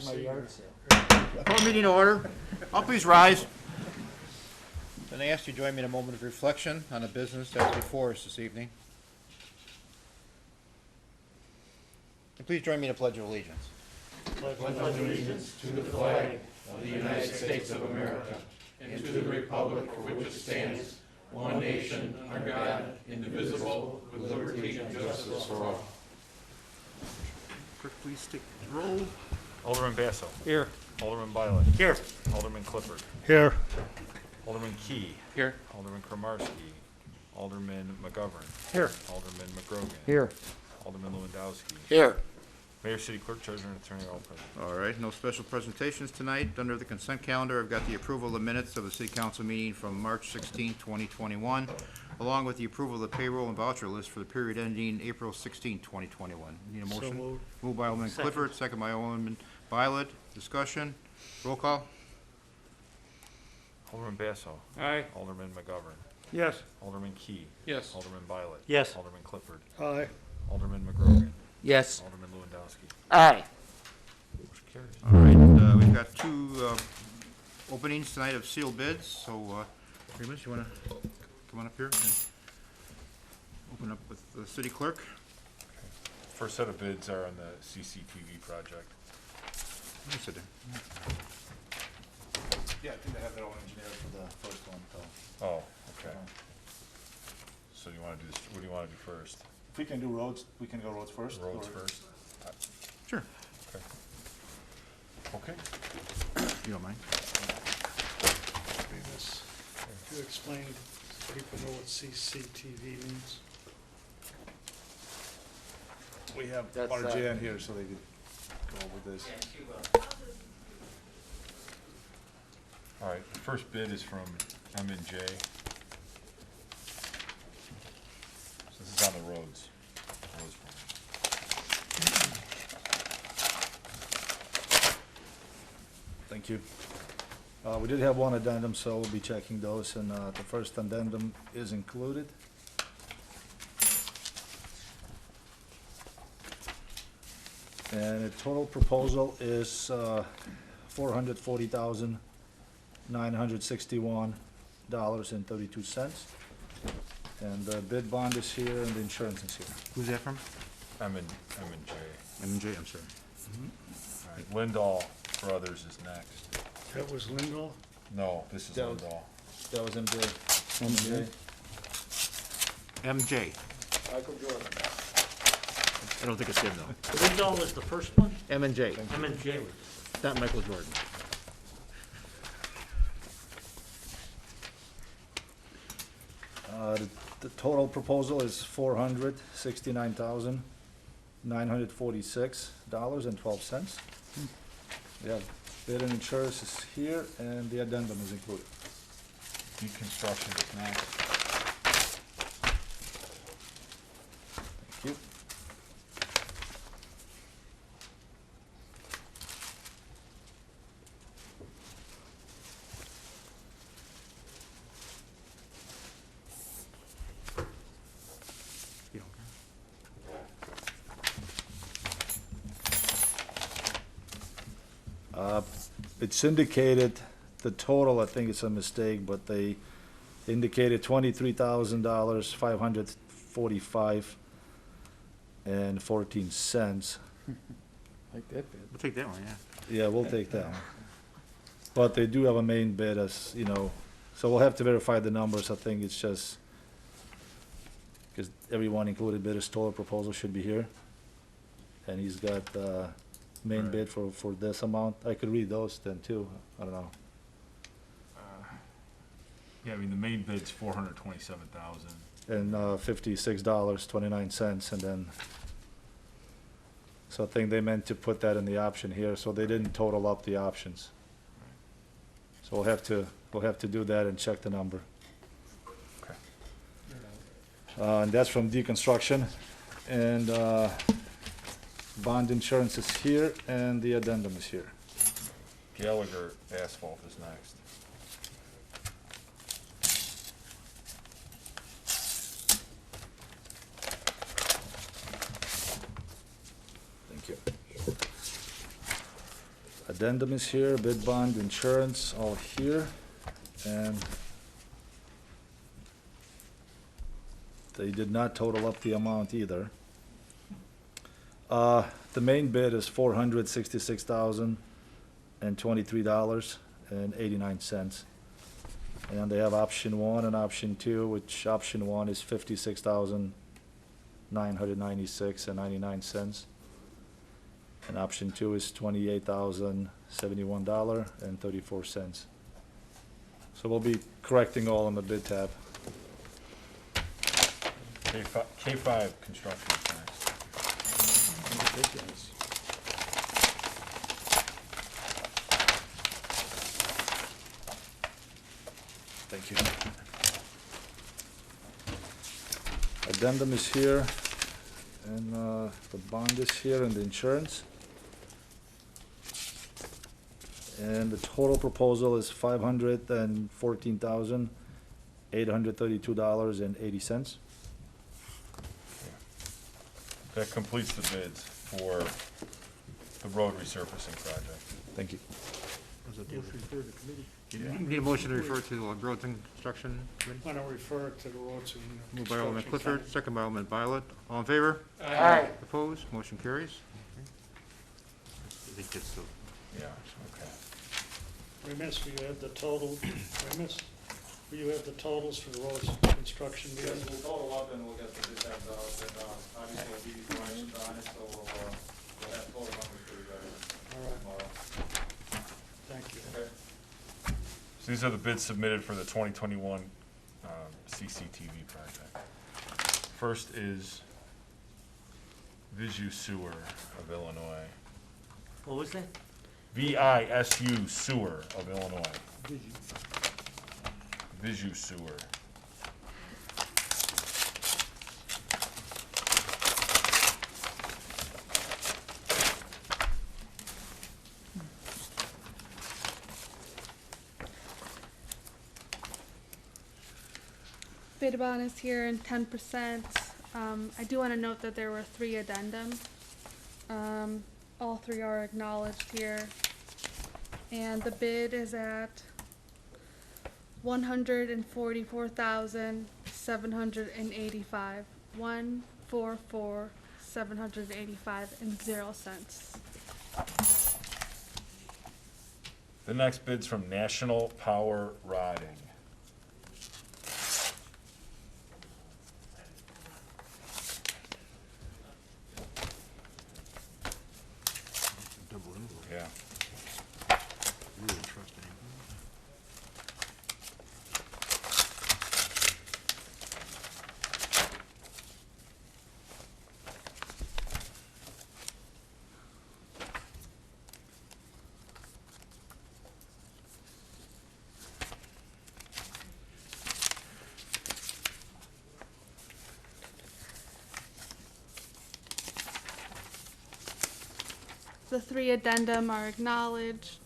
My yard sale. Call meeting to order. All please rise. Then I ask you to join me in a moment of reflection on the business that's before us this evening. And please join me in a pledge of allegiance. Pledge allegiance to the flag of the United States of America and to the republic for which it stands, one nation, under God, indivisible, with liberty and justice for all. Clerk, please take the roll. Alderman Basso. Here. Alderman Violet. Here. Alderman Clifford. Here. Alderman Key. Here. Alderman Kramarski. Alderman McGovern. Here. Alderman McGrogan. Here. Alderman Lewandowski. Here. Mayor, City Clerk, Treasurer, and Attorney are all present. All right, no special presentations tonight. Under the consent calendar, I've got the approval of the minutes of the City Council meeting from March 16, 2021, along with the approval of the payroll and voucher list for the period ending April 16, 2021. Need a motion? moved. Moved by Alderman Clifford, second by Alderman Violet. Discussion? Roll call? Alderman Basso. Aye. Alderman McGovern. Yes. Alderman Key. Yes. Alderman Violet. Yes. Alderman Clifford. Aye. Alderman McGrogan. Yes. Alderman Lewandowski. Aye. Motion carries. All right, we've got two openings tonight of sealed bids, so, Remus, you wanna come on up here and open up with the city clerk? First set of bids are on the CCTV project. You sit there. Yeah, I think they have their own engineer for the first one, so. Oh, okay. So do you want to do this, what do you want to do first? If we can do roads, we can go roads first. Roads or- first? Sure, Okay. if you don't mind. To explain, so people know what CCTV means. We have That's, RJ in here, so they could go over this. All right, the first bid is from M&J. So this is on the roads. Roads front. Thank you. We did have one addendum, so we'll be checking those, and the first addendum is included. And the total proposal is $440,961.32. And the bid bond is here and the insurance is here. Who's that from? M&J. M&J, I'm sorry. All right, Lindahl Brothers is next. That was Lindahl? No, this is That was- Lindahl. That was MJ. MJ. Michael Jordan. I don't think it's him, though. Lindahl was the first one? M&J, M&J was. not Michael Jordan. The total proposal is $469,946.12. We have bid and insurance is here, and the addendum is included. Deconstruction is next. Thank you. You don't care? It's indicated, the total, I think it's a mistake, but they indicated $23,545.14. Like that bid. We'll take that one, yeah. Yeah, we'll take that one. But they do have a main bid as, you know, so we'll have to verify the numbers. I think it's just, because everyone included bidder's total proposal should be here. And he's got main Right. bid for this amount. I could read those then too. I don't know. Yeah, I mean, the main bid's $427,000. And $56.29, and then, so I think they meant to put that in the option here, so they didn't total up the options. So we'll have to do that and check the number. Okay. And that's from deconstruction, and bond insurance is here, and the addendum is here. Gallagher Asphalt is next. Thank you. Addendum is here, bid bond, insurance, all here, and they did not total up the amount either. The main bid is $466,023.89. And they have option one and option two, which option one is $56,996.99. And option two is $28,071.34. So we'll be correcting all in the bid tab. K5 construction is next. Ridiculous. Thank you. Addendum is here, and the bond is here, and the insurance. And the total proposal is $514,832.80. That completes the bids for the road resurfacing project. Thank you. Need a motion to refer to the roads and construction committee? Why don't refer to the roads and Moved by Alderman construction Clifford, committee. second by Alderman Violet. All in favor? Aye. Opposed? Motion carries. I think that's the Yeah, okay. Remiss, will you have the total, Remiss, will you have the totals for the roads and construction Yes, bids? we'll total up and we'll get the bid tabs out, and, obviously we'll give you directions on it, so we'll have total numbers for you guys All right, tomorrow. thank you. Okay? So these are the bids submitted for the 2021 CCTV project. First is Visu Sewer of Illinois. What was that? VISU Sewer of Illinois. Visu Sewer. Bid bond is here and 10%. I do want to note that there were 3 addendums. All 3 are acknowledged here. And the bid is at $144,785. 144,785.0 cents. The next bid's from National Power Rodding. Yeah. The 3 addendum are acknowledged.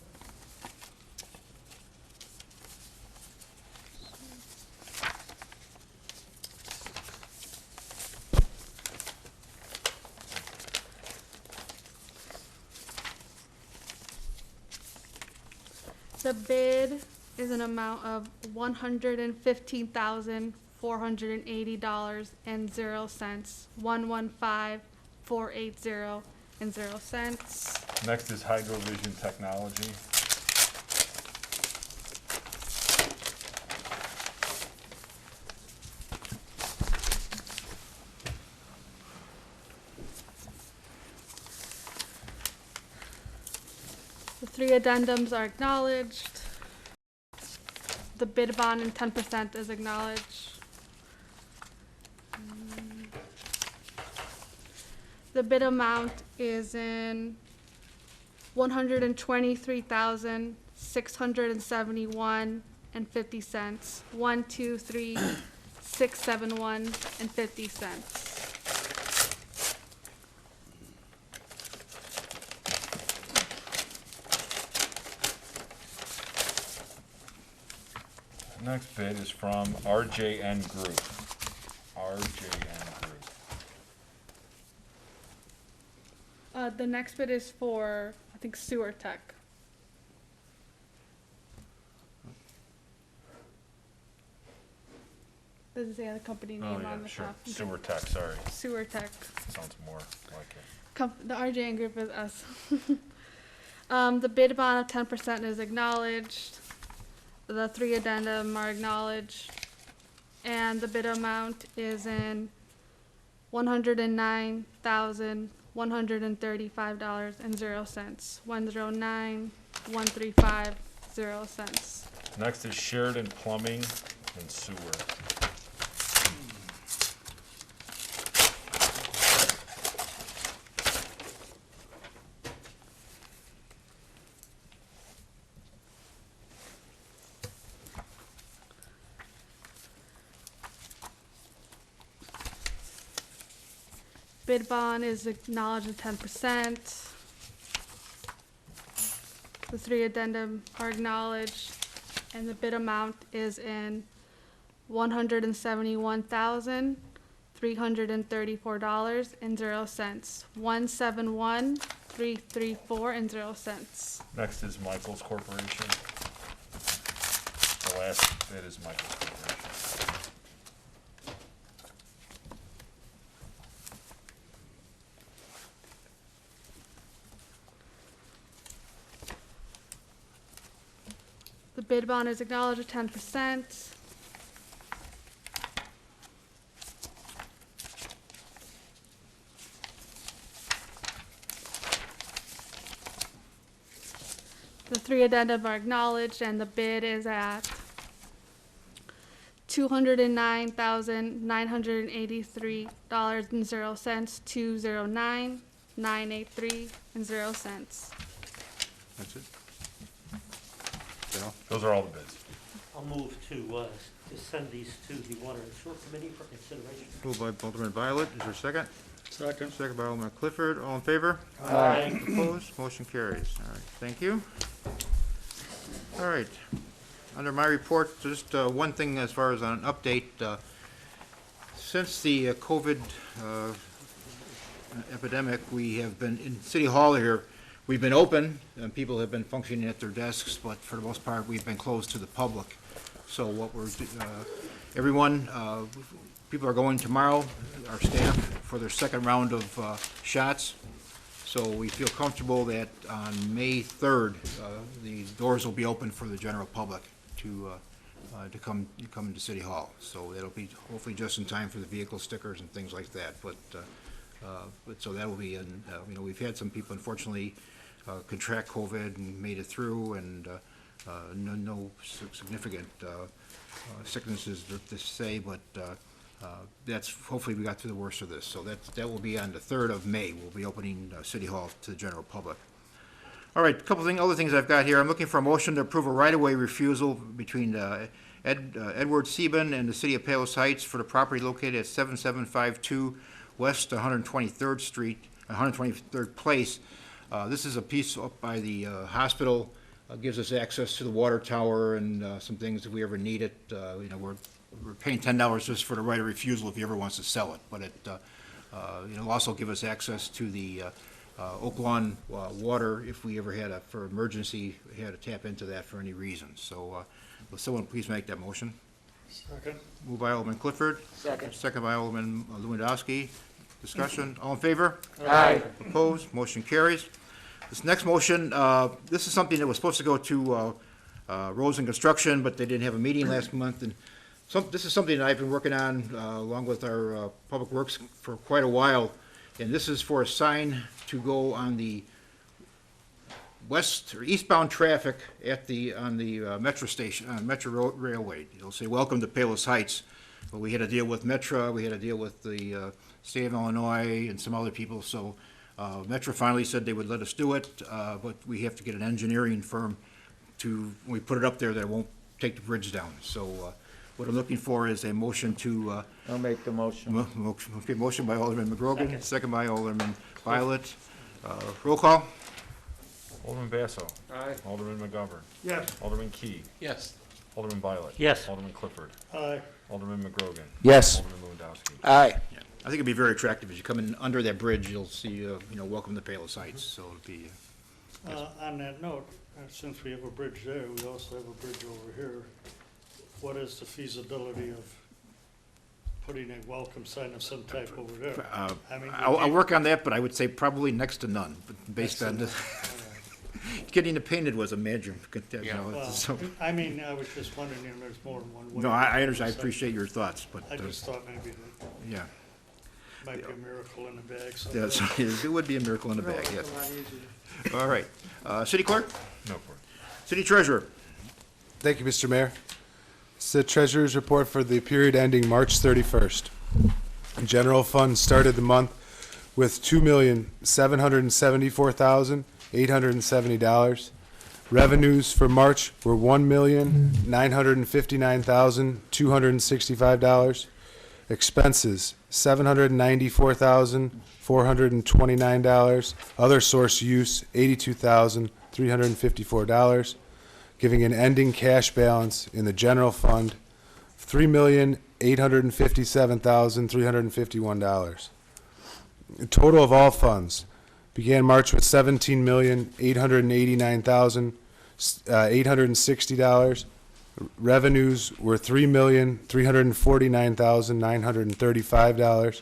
The bid is an amount of $115,480.0. 115,480.0 Next is Hydrovision Technology. The 3 addendums are acknowledged. The bid bond and 10% is acknowledged. The bid amount is in $123,671.50. 123,671.50. Next bid is from RJN Group. RJN Group. The next bid is for, I think, Sewer Tech. Doesn't say the company Oh, name yeah, on the sure. top. Okay. Sewer Tech, sorry. Sewer Tech. Sounds more like it. The RJN Group is us. The bid bond of 10% is acknowledged. The 3 addendum are acknowledged. And the bid amount is in $109,135.00. 109,135.00. Next is Sheridan Plumbing and Sewer. Bid bond is acknowledged at 10%. The 3 addendum are acknowledged, and the bid amount is in $171,334.00. 171,334.00. Next is Michael's Corporation. The last bid is Michael's Corporation. The bid bond is acknowledged at 10%. The 3 addendum are acknowledged, and the bid is at $209,983.00. 209,983.00. That's it? Is that all? Those are all the bids. I'll move to send these to the Water and Sewer Committee for consideration. Moved by Alderman Violet. Is there a second? Second. Second by Alderman Clifford. All in favor? Aye. Opposed? Motion carries. All right, thank you. All right. Under my report, just one thing as far as an update. Since the COVID epidemic, we have been in City Hall here. We've been open, and people have been functioning at their desks, but for the most part, we've been closed to the public. So what we're, everyone, people are going tomorrow, our staff, for their second round of shots. So we feel comfortable that on May 3rd, the doors will be open for the general public to come into City Hall. So that'll be hopefully just in time for the vehicle stickers and things like that. But so that will be, you know, we've had some people unfortunately contract COVID and made it through, and no significant sicknesses to say, but that's, hopefully we got through the worst of this. So that will be on the 3rd of May. We'll be opening City Hall to the general public. All right, a couple other things I've got here. I'm looking for a motion to approve a right-of-way refusal between Edward Sieben and the City of Palos Heights for the property located at 7752 West 123rd Street, 123rd Place. This is a piece up by the hospital. Gives us access to the water tower and some things if we ever need it. You know, we're paying $10 just for the right of refusal if he ever wants to sell it. But it, you know, also give us access to the Oak Lawn water if we ever had for emergency, had to tap into that for any reason. So, will someone please make that motion? Second. Moved by Alderman Clifford. Second. Second by Alderman Lewandowski. Discussion. All in favor? Aye. Opposed? Motion carries. This next motion, this is something that was supposed to go to Roads and Construction, but they didn't have a meeting last month. And this is something that I've been working on along with our Public Works for quite a while. And this is for a sign to go on the west or eastbound traffic on the Metro station, Metro Railway. It'll say, "Welcome to Palos Heights." But we had to deal with Metro, we had to deal with the state of Illinois and some other people. So Metro finally said they would let us do it, but we have to get an engineering firm when we put it up there, that it won't take the bridge down. So what I'm looking for is a motion to. I'll make the motion. Okay, motion by Alderman McGrogan, Second. second by Alderman Violet. Roll call. Alderman Basso. Aye. Alderman McGovern. Yes. Alderman Key. Yes. Alderman Violet. Yes. Alderman Clifford. Aye. Alderman McGrogan. Yes. Alderman Lewandowski. Aye. Yeah, I think it'd be very attractive as you come in under that bridge. You'll see, you know, "Welcome to Palos Heights." So it'll be. On that note, since we have a bridge there, we also have a bridge over here. What is the feasibility of putting a welcome sign of some type over there. I mean, I'll work on that, but I would say probably next to none, but based on this. Getting it painted was a major, you know, Well, so. I mean, I was just wondering if there's more than one way. No, I understand, I appreciate your thoughts, but, I just thought maybe that yeah. might be a miracle in the bag. Yes, it would be a miracle in the bag, yes. All right. City clerk? No for it. City treasurer? Thank you, Mr. Mayor. It's the treasurer's report for the period ending March 31st. General fund started the month with $2,774,870. Revenues for March were $1,959,265. Expenses, $794,429. Other source use, $82,354. Giving an ending cash balance in the general fund of $3,857,351. The total of all funds began March with $17,889,860. Revenues were $3,349,935.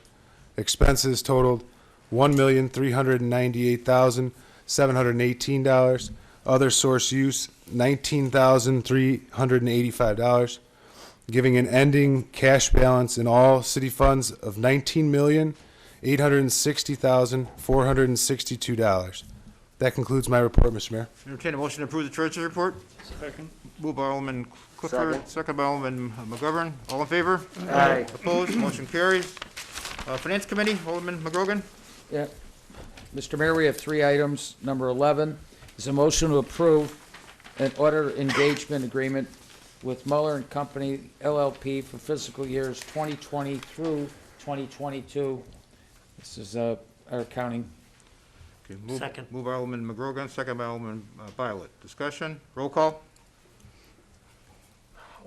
Expenses totaled $1,398,718. Other source use, $19,385, giving an ending cash balance in all city funds of $19,860,462. That concludes my report, Mr. Mayor. Entertain a motion to approve the treasurer's report. Second. Moved by Alderman Clifford, second by Alderman McGovern. All in favor? Aye. Opposed? Motion carries. Finance Committee, Alderman McGrogan. Yeah. Mr. Mayor, we have 3 items. Number 11 is a motion to approve an auditor engagement agreement with Mueller and Company LLP for fiscal years 2020 through 2022. This is our accounting. Okay, Second. Move by Alderman McGrogan, second by Alderman Violet. Discussion, roll call.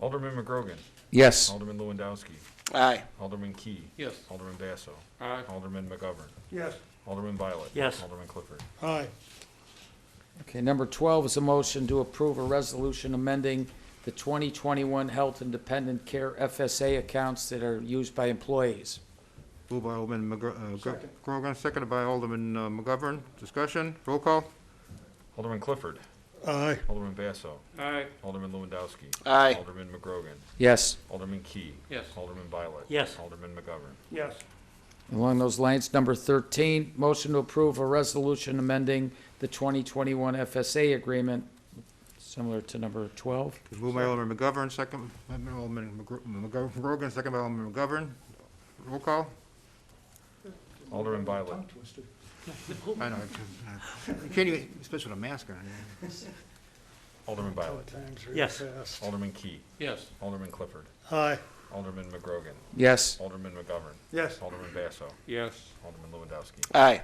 Alderman McGrogan. Yes. Alderman Lewandowski. Aye. Alderman Key. Yes. Alderman Basso. Aye. Alderman McGovern. Yes. Alderman Violet. Yes. Alderman Clifford. Aye. Okay, number 12 is a motion to approve a resolution amending the 2021 Health and Dependent Care FSA accounts that are used by employees. Moved by Alderman McGrogan, seconded by Alderman McGovern. Discussion, roll call. Alderman Clifford. Aye. Alderman Basso. Aye. Alderman Lewandowski. Aye. Alderman McGrogan. Yes. Alderman Key. Yes. Alderman Violet. Yes. Alderman McGovern. Yes. Along those lines, number 13, motion to approve a resolution amending the 2021 FSA agreement, similar to number 12. Moved by Alderman McGovern, second by Alderman McGrogan, second by Alderman McGovern. Roll call. Alderman Violet. I know, you can't even, especially with a mask on. Alderman Violet. Times really Yes. fast. Alderman Key. Yes. Alderman Clifford. Aye. Alderman McGrogan. Yes. Alderman McGovern. Yes. Alderman Basso. Yes. Alderman Lewandowski. Aye.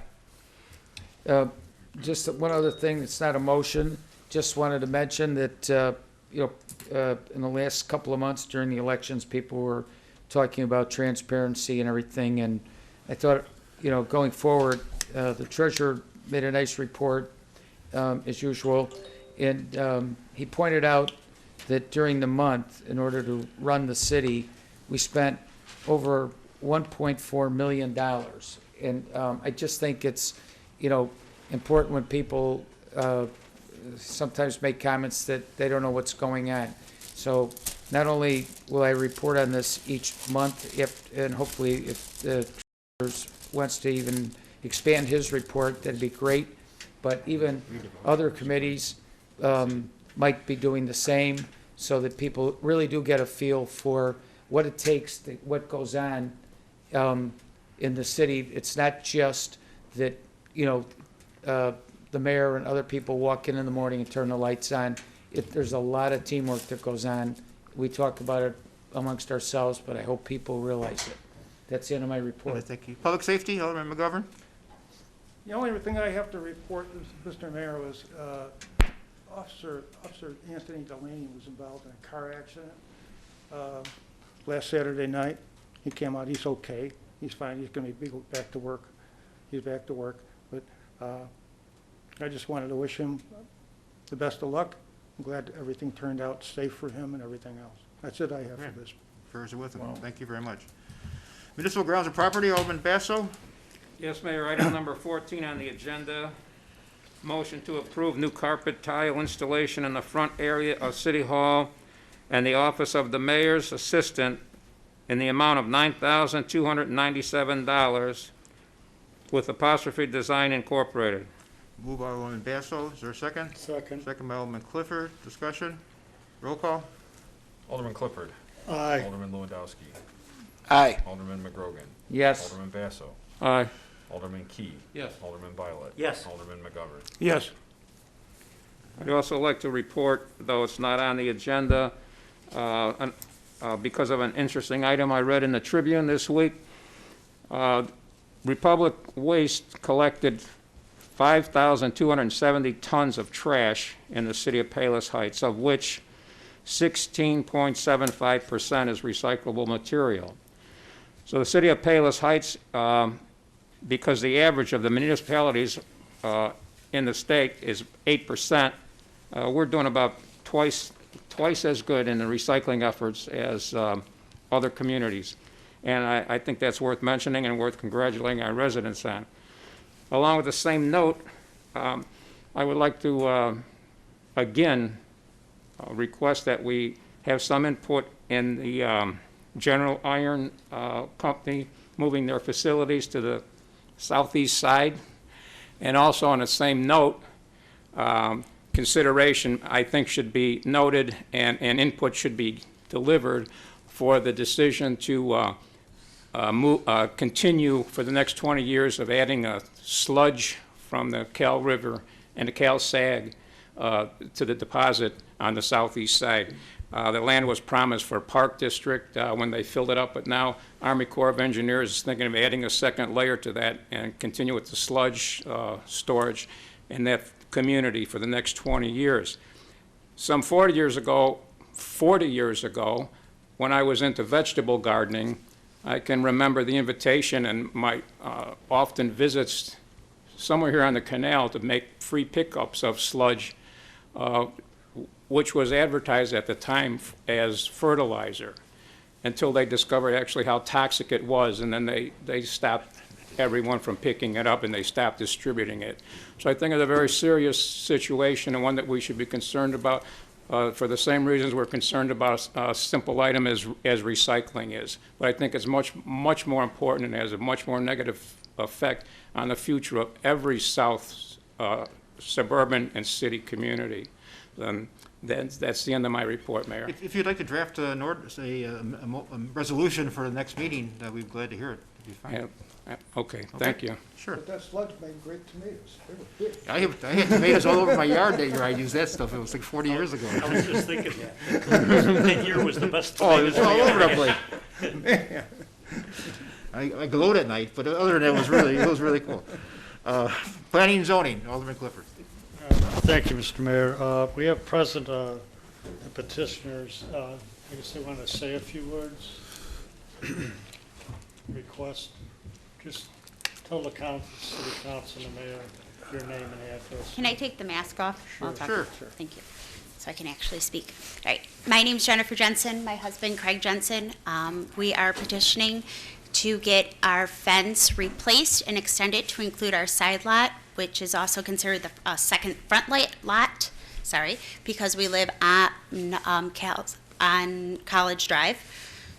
Just one other thing, it's not a motion, just wanted to mention that, in the last couple of months during the elections, people were talking about transparency and everything, and I thought, going forward, the treasurer made a nice report, as usual, and he pointed out that during the month, in order to run the city, we spent over $1.4 million. And I just think it's, important when people sometimes make comments that they don't know what's going on. So not only will I report on this each month, and hopefully if the treasurer wants to even expand his report, that'd be great. But even other committees might be doing the same, so that people really do get a feel for what it takes, what goes on in the city. It's not just that, the mayor and other people walk in the morning and turn the lights on. There's a lot of teamwork that goes on. We talk about it amongst ourselves, but I hope people realize it. That's the end of my report. Thank you. Public Safety, Alderman McGovern. The only thing I have to report, Mr. Mayor, was Officer Anthony Delaney was involved in a car accident last Saturday night. He came out, he's okay, he's fine, he's going to be back to work. He's back to work, but I just wanted to wish him the best of luck. I'm glad everything turned out safe for him and everything else. That's it I have for this. Prayers are with him. Thank you very much. Municipal grounds and property, Alderman Basso. Yes, Mayor, item number 14 on the agenda, motion to approve new carpet tile installation in the front area of City Hall and the office of the mayor's assistant in the amount of $9,297 with Apostrophe Design Incorporated. Moved by Alderman Basso. Is there a second? Second. Second by Alderman Clifford. Discussion? Roll call? Alderman Clifford. Aye. Alderman Lewandowski. Aye. Alderman McGrogan. Yes. Alderman Basso. Aye. Alderman Key. Yes. Alderman Violet. Yes. Alderman McGovern. Yes. I'd also like to report, though it's not on the agenda, because of an interesting item I read in the Tribune this week. Republic Waste collected 5,270 tons of trash in the city of Palos Heights, of which 16.75% is recyclable material. So the city of Palos Heights, because the average of the municipalities in the state is 8%, we're doing about twice as good in the recycling efforts as other communities. And I think that's worth mentioning and worth congratulating our residents on. Along with the same note, I would like to again request that we have some input in the General Iron Company moving their facilities to the southeast side. And also on the same note, consideration, I think, should be noted and input should be delivered for the decision to continue for the next 20 years of adding a sludge from the Cal River and the Cal Sag to the deposit on the southeast side. The land was promised for Park District when they filled it up, but now Army Corps of Engineers is thinking of adding a second layer to that and continue with the sludge storage in that community for the next 20 years. Some 40 years ago, when I was into vegetable gardening, I can remember the invitation and my often visits somewhere here on the canal to make free pickups of sludge, which was advertised at the time as fertilizer, until they discovered actually how toxic it was, and then they stopped everyone from picking it up and they stopped distributing it. So I think it's a very serious situation and one that we should be concerned about for the same reasons we're concerned about a simple item as recycling is. But I think it's much more important and has a much more negative effect on the future of every South suburban and city community. That's the end of my report, Mayor. If you'd like to draft a resolution for the next meeting, we'd be glad to hear it. It'd be fine. Okay, thank you. Sure. But that sludge made great tomatoes. They were big. I had tomatoes all over my yard that year. I used that stuff. It was like 40 years ago. I was just thinking that. That year was the best. Oh, it was all over the place. place. I glowed at night, but other than that, it was really cool. Planning and zoning, Alderman Clifford. Thank you, Mr. Mayor. We have present the petitioners. I guess they want to say a few words. Request. Just tell the city council and the mayor your name and address. Can I take the mask off? Sure. I'll talk. Sure. Thank you. So I can actually speak. All right. My name's Jennifer Jensen. My husband, Craig Jensen. We are petitioning to get our fence replaced and extended to include our side lot, which is also considered the second front lot. Sorry, because we live on College Drive.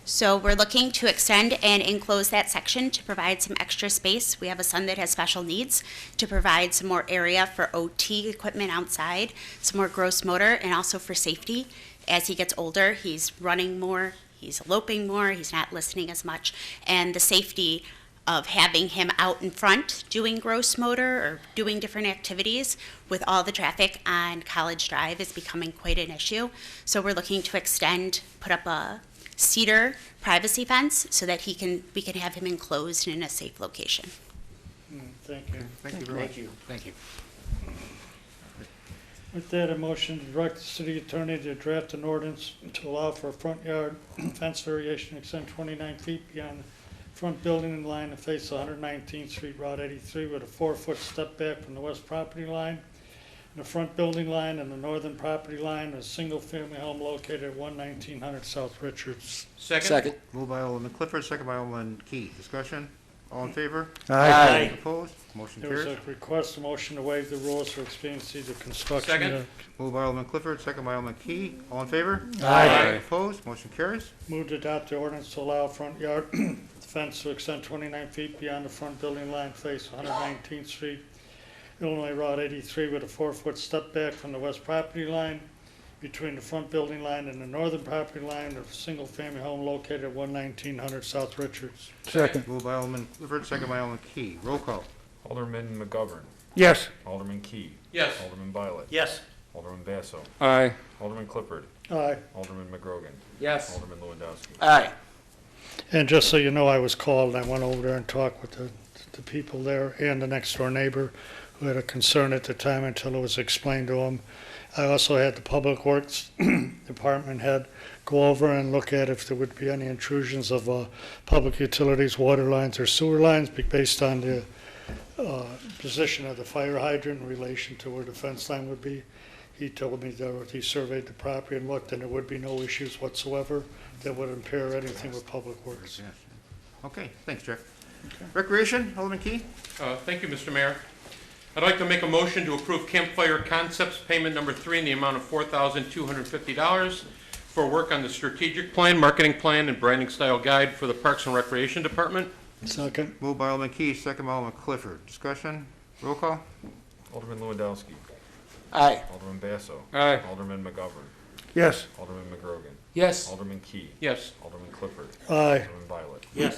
So we're looking to extend and enclose that section to provide some extra space. We have a son that has special needs, to provide some more area for OT equipment outside, some more gross motor, and also for safety. As he gets older, he's running more, he's eloping more, he's not listening as much, and the safety of having him out in front doing gross motor or doing different activities with all the traffic on College Drive is becoming quite an issue. So we're looking to extend, put up a cedar privacy fence so that we can have him enclosed and in a safe location. Thank you. Thank you very much. Thank you. With that, a motion to direct the city attorney to draft an ordinance to allow for a front yard fence variation to extend 29 feet beyond the front building in line to face 119th Street, Route 83, with a 4-foot step back from the west property line. the front building line and the northern property line, a single-family home located at 11900 South Richards. Second? Moved by Alderman Clifford, second by Alderman Key. Discussion? All in favor? Aye. Opposed? Motion There was carries. a request, a motion to waive the rules for expediency of construction. Second. Moved by Alderman Clifford, second by Alderman Key. All in favor? Aye. Opposed? Motion carries. Move to adopt the ordinance to allow front yard fence to extend 29 feet beyond the front building line, face 119th Street, Illinois Route 83, with a 4-foot step back from the west property line between the front building line and the northern property line of a single-family home located at 11900 South Richards. Second. Moved by Alderman Clifford, second by Alderman Key. Roll call. Alderman McGovern. Yes. Alderman Key. Yes. Alderman Violet. Yes. Alderman Basso. Aye. Alderman Clifford. Aye. Alderman McGrogan. Yes. Alderman Lewandowski. Aye. And just so you know, I was called, and I went over there and talked with the people there and the next door neighbor who had a concern at the time until it was explained to them. I also had the Public Works Department head go over and look at if there would be any intrusions of public utilities, water lines, or sewer lines based on the position of the fire hydrant in relation to where the fence line would be. He told me that he surveyed the property and looked, and there would be no issues whatsoever that would impair anything with Public Works. Yes. Okay, thanks, Jeff. Recreation, Alderman Key. Thank you, Mr. Mayor. I'd like to make a motion to approve Campfire Concepts payment number 3 in the amount of $4,250 for work on the strategic plan, marketing plan, and branding style guide for the Parks and Recreation Department. Second. Moved by Alderman Key, second by Alderman Clifford. Discussion? Roll call? Alderman Lewandowski. Aye. Alderman Basso. Aye. Alderman McGovern. Yes. Alderman McGrogan. Yes. Alderman Key. Yes. Alderman Clifford. Aye. Alderman Violet. Yes.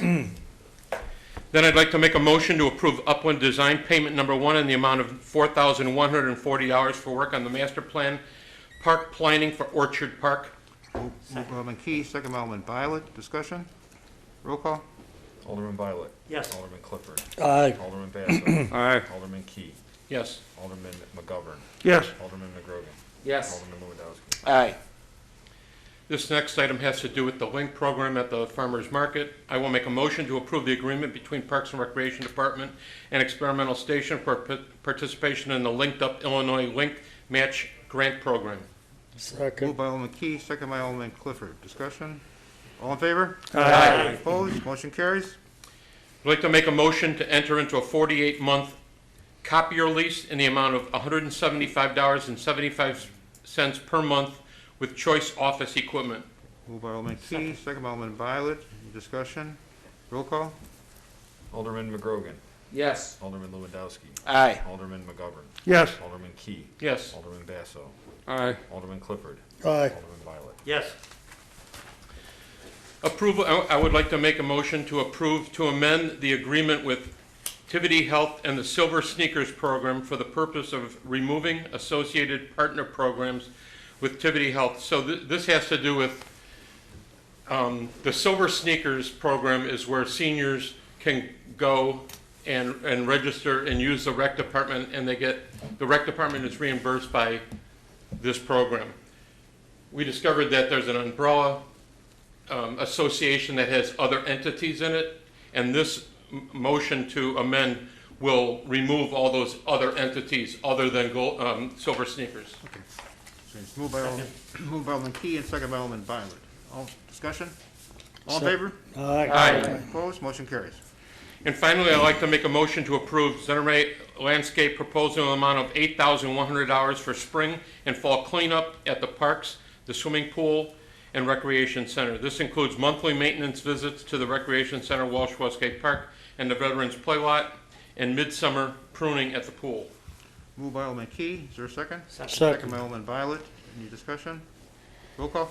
Then I'd like to make a motion to approve Upland Design payment number 1 in the amount of $4,140 for work on the master plan, park planning for Orchard Park. Moved by Alderman Key, second by Alderman Violet. Discussion? Roll call? Alderman Violet. Yes. Alderman Clifford. Aye. Alderman Basso. Aye. Alderman Key. Yes. Alderman McGovern. Yes. Alderman McGrogan. Yes. Alderman Lewandowski. Aye. This next item has to do with the Link program at the Farmers Market. I will make a motion to approve the agreement between Parks and Recreation Department and Experimental Station for participation in the Linked Up Illinois Link Match Grant Program. Second. Moved by Alderman Key, second by Alderman Clifford. Discussion? All in favor? Aye. Opposed? Motion carries. I'd like to make a motion to enter into a 48-month copier lease in the amount of $175.75 per month with Choice Office Equipment. Moved by Alderman Key, second by Alderman Violet. Discussion? Roll call? Alderman McGrogan. Yes. Alderman Lewandowski. Aye. Alderman McGovern. Yes. Alderman Key. Yes. Alderman Basso. Aye. Alderman Clifford. Aye. Alderman Violet. Yes. Approval, I would like to make a motion to approve to amend the agreement with Tivity Health and the Silver Sneakers Program for the purpose of removing associated partner programs with Tivity Health. So this has to do with, the Silver Sneakers Program is where seniors can go and register and use the rec department, and the rec department is reimbursed by this program. We discovered that there's an umbrella association that has other entities in it, and this motion to amend will remove all those other entities other than Silver Sneakers. Okay. So it's moved by Alderman Key and second by Alderman Violet. All discussion? All in favor? Aye. Opposed? Motion carries. And finally, I'd like to make a motion to approve Zenere Landscape proposal in the amount of $8,100 for spring and fall cleanup at the parks, the swimming pool, and recreation center. This includes monthly maintenance visits to the recreation center, Walsh Westgate Park, and the Veterans Play Lot, and midsummer pruning at the pool. Moved by Alderman Key. Is there a second? Second. by Alderman Violet. Any discussion? Roll call?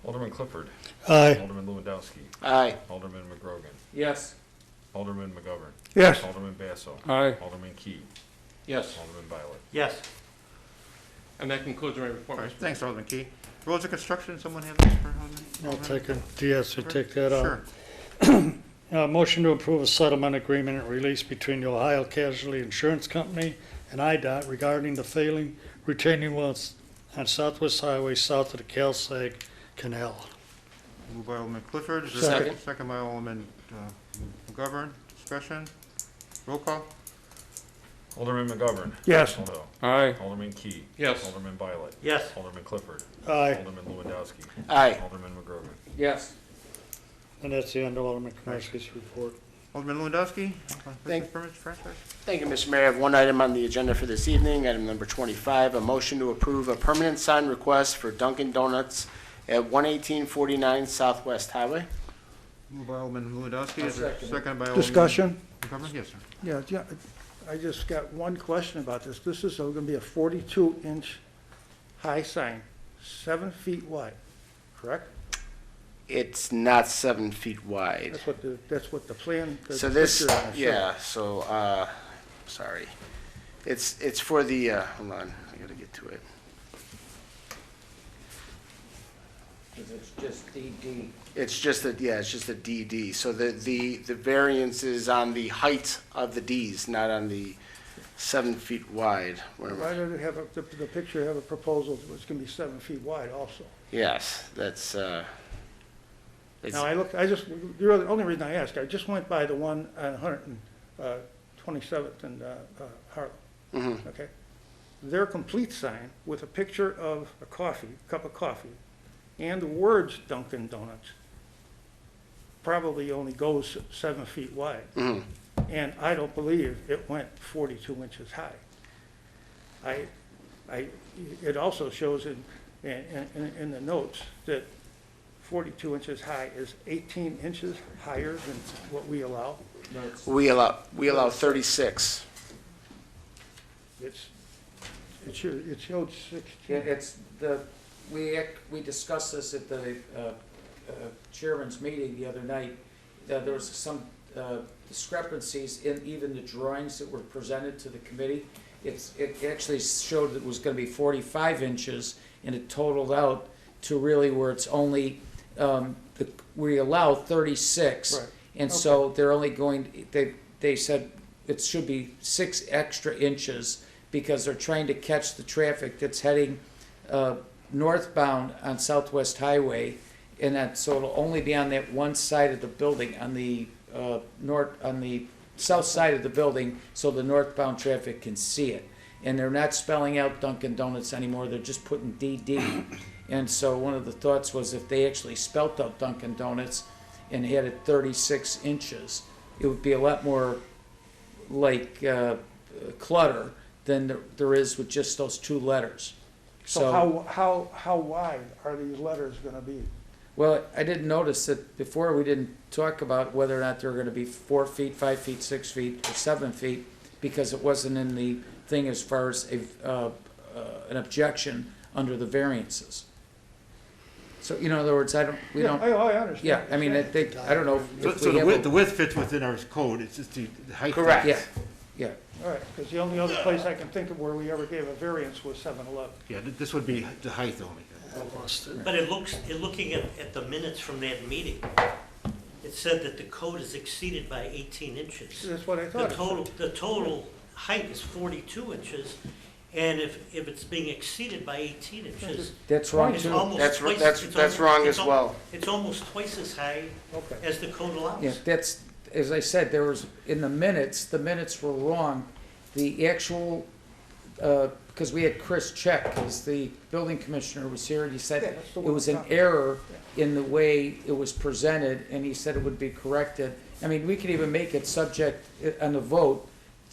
Alderman Clifford. Aye. Alderman Lewandowski. Aye. Alderman McGrogan. Yes. Alderman McGovern. Yes. Alderman Basso. Aye. Alderman Key. Yes. Alderman Violet. Yes. And that concludes my report. All right, Mr. thanks, Alderman Key. Roads and construction, someone have this for Alderman? I'll take it. Yes, we take that out. Sure. Motion to approve a settlement agreement and release between the Ohio Casualty Insurance Company and IDOT regarding the failing retaining walls on Southwest Highway south of the Calsag Canal. Moved by Alderman Clifford. Is there a Second. Second by Alderman McGovern. Discussion? Roll call? Alderman McGovern. Yes. Aldo. Aye. Alderman Key. Yes. Alderman Violet. Yes. Alderman Clifford. Aye. Alderman Lewandowski. Aye. Alderman McGovern. Yes. And that's the end of Alderman Kroskis' report. Alderman Lewandowski, Thank- business permits, franchise? Thank you, Mr. Mayor. I have one item on the agenda for this evening, item number 25, a motion to approve a permanent sign request for Dunkin' Donuts at 11849 Southwest Highway. Moved by Alderman Lewandowski, I'll is there a second it. second by Alderman? Discussion? McGovern? Yes, sir. Yeah, I just got one question about this. This is going to be a 42-inch high sign, 7 feet wide, correct? It's not 7 feet wide. That's what the plan, the So this, picture on it shows. yeah, so, sorry. It's for the, hold on, I gotta get to it. Because it's just DD. It's just a, yeah, it's just a DD. So the variance is on the height of the Ds, not on the 7 feet wide. Where am I? Why did it have, the picture have a proposal that was going to be 7 feet wide also? Yes, that's, it's, Now, the only reason I asked, I just went by the one on 127th and Harlem, mhm. okay? Their complete sign with a picture of a cup of coffee, and the words Dunkin' Donuts probably only goes 7 feet wide. Mhm. And I don't believe it went 42 inches high. It also shows in the notes that 42 inches high is 18 inches higher than what we allow. We allow 36. It showed 16. Yeah, it's we discussed this at the chairman's meeting the other night. There was some discrepancies in even the drawings that were presented to the committee. It actually showed that it was going to be 45 inches, and it totaled out to really where it's only, we allow 36. Right. And so they're only going, they said it should be 6 extra inches because they're trying to catch the traffic that's heading northbound on Southwest Highway, and that, so it'll only be on that one side of the building, on the on the south side of the building, so the northbound traffic can see it. And they're not spelling out Dunkin' Donuts anymore, they're just putting DD. And so one of the thoughts was if they actually spelt out Dunkin' Donuts and had it 36 inches, it would be a lot more like clutter than there is with just those 2 letters. So how wide are these letters going to be? Well, I didn't notice that before. We didn't talk about whether or not they're going to be 4 feet, 5 feet, 6 feet, or 7 feet, because it wasn't in the thing as far as an objection under the variances. So, in other words, I I understand. Yeah, I mean, I don't know if So we have the width fits within our code, it's just the height. Correct. Yeah. All right, because the only other place I can think of where we ever gave a variance was 7-Eleven. Yeah, this would be the height only. But looking at the minutes from that meeting, it said that the code is exceeded by 18 inches. That's what I thought. The total height is 42 inches, and if it's being exceeded by 18 inches, That's wrong it's too. almost That's twice. that's wrong as well. It's almost twice as high Okay. as the code allows. Yeah, that's, as I said, there was, in the minutes were wrong. The actual, because we had Chris check, because the building commissioner was here, and he Yeah, said that's the it one was I'm an talking error in the way it was presented, and he said it would be corrected. I mean, we could even make it subject on the vote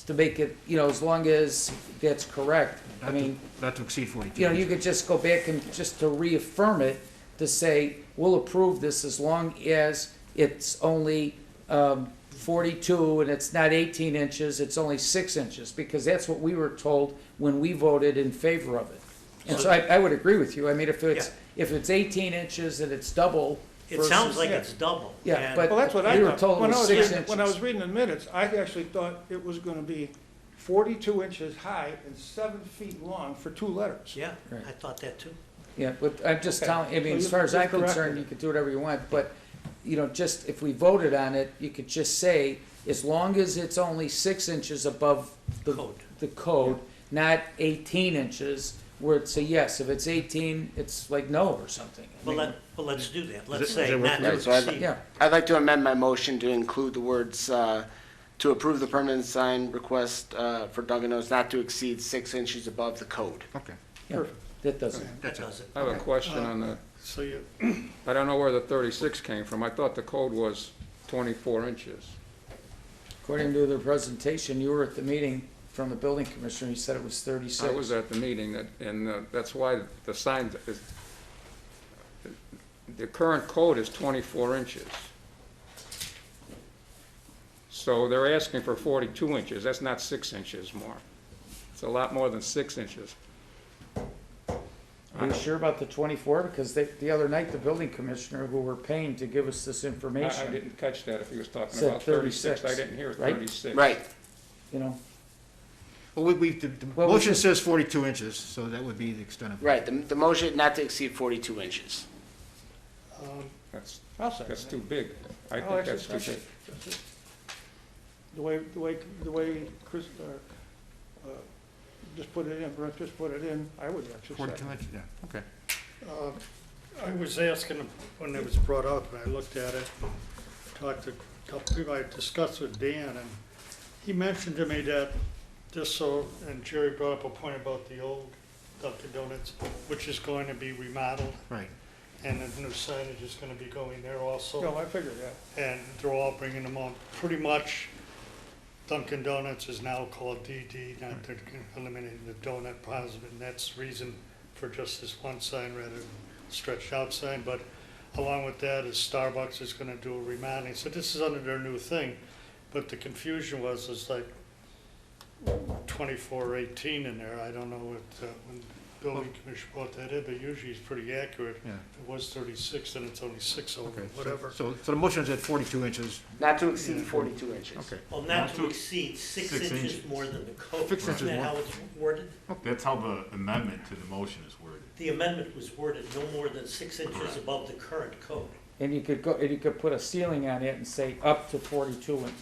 to make it, as long as that's correct. I mean, Not to exceed 42. you could just go back and just to reaffirm it, to say, we'll approve this as long as it's only 42 and it's not 18 inches, it's only 6 inches, because that's what we were told when we voted in favor of it. And so I would agree with you. I mean, if it's 18 inches and it's double. It sounds like Yeah. it's double. Yeah, and- but Well, that's what I we were thought. told it When I was was 6 reading- inches. When I was reading the minutes, I actually thought it was going to be 42 inches high and 7 feet long for 2 letters. Yeah, Right. I thought that too. Yeah, but I'm just Okay. telling, I mean, So as you- far as you're I'm correct. concerned, you could do whatever you want, but, just if we voted on it, you could just say, as long as it's only 6 inches above the code, not 18 inches, where it's a yes. If it's 18, it's like no or something. I mean, Well, let's do that. Let's is say it not to Right, so exceed. Yeah, I'd like to amend my motion to include the words to approve the permanent sign request for Dunkin' Donuts not to exceed 6 inches above the code. Okay, Yeah, that doesn't. That that's it. does it. I have a question on the, So you, I don't know where the 36 came from. I thought the code was 24 inches. According to the presentation, you were at the meeting from the building commissioner, he said it was 36. I was at the meeting, and that's why the sign is, the current code is 24 inches. So they're asking for 42 inches. That's not 6 inches more. It's a lot more than 6 inches. Are you sure about the 24? Because the other night, the building commissioner, who we're paying to give us this I information, didn't catch that if he was talking Said about 36. 36, I didn't hear right? 36. Right. you know, Well, the Well, we motion should- says 42 inches, so that would be the extent of it. Right, the motion not to exceed 42 inches. That's, I'll second that's it. too big. I Oh, think that's too big. The way Chris, just put it in, Brent just put it in, I would actually 42 second. inches, yeah, okay. I was asking when it was brought up, and I looked at it, talked to a couple people, I discussed with Dan, and he mentioned to me that just so, and Jerry brought up a point about the old Dunkin' Donuts, which is going to be remodeled, Right. and the new signage is gonna be going there also. No, I figured that. And they're all bringing them on. Pretty much Dunkin' Donuts is now called DD, not they're eliminating the donut positive, and that's the reason for just this one sign rather than stretched out sign. But along with that is Starbucks is gonna do a remodeling. So this is under their new thing. But the confusion was like 2418 in there. I don't know what, when building commissioner brought that in, but usually it's pretty accurate. Yeah. If it was 36, then it's only 6 over, Okay, whatever. so the motion is at 42 inches, Not to exceed 42 inches. okay. Well, not to exceed 6 6 inches inches. more than the code. 6 inches Isn't that more. how it's worded? That's how the amendment to the motion is worded. The amendment was worded no more than 6 inches above the current code. and you could put a ceiling on it and say up to 42, and,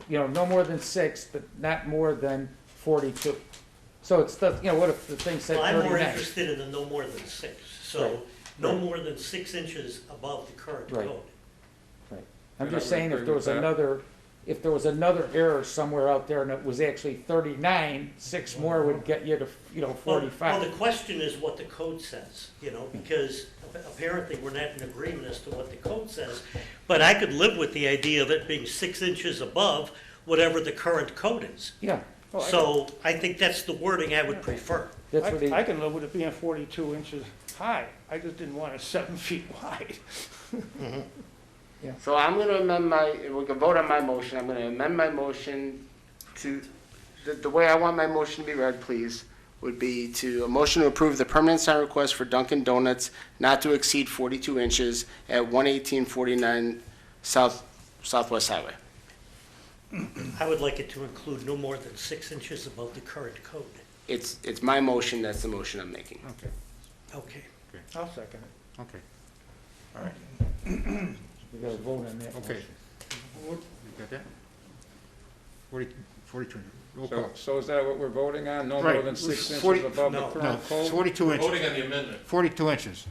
you know, no more than 6, but not more than 42. So it's the, you know, what if the thing said Well, I'm more 39? interested in the no more than 6. Right. So no Right. more than 6 inches above the current Right. code. Right. I'm And I just would saying, agree if there with was another error somewhere out there and it was actually 39, 6 more would get you to, you know, Well, 45. the question is what the code says, you know, because apparently we're not in agreement as to what the code says. But I could live with the idea of it being 6 inches above whatever the current code is. Yeah, So I think that's the wording I would prefer. that's what he, I can live with it being 42 inches high. I just didn't want it 7 feet wide. So I'm gonna amend we can vote on my motion. I'm gonna amend my motion to, the way I want my motion to be read, please, would be to, a motion to approve the permanent sign request for Dunkin' Donuts not to exceed 42 inches at 11849 Southwest Highway. I would like it to include no more than 6 inches above the current code. It's my motion, that's the motion I'm making. Okay, Okay. I'll second it. okay. All right, we gotta vote on that. okay. You got that? 42, roll So, call. so is that what we're voting on? No Right. more than 6 inches 40 above the no, No, current it's code? 42 inches. Voting on the amendment. 42 inches.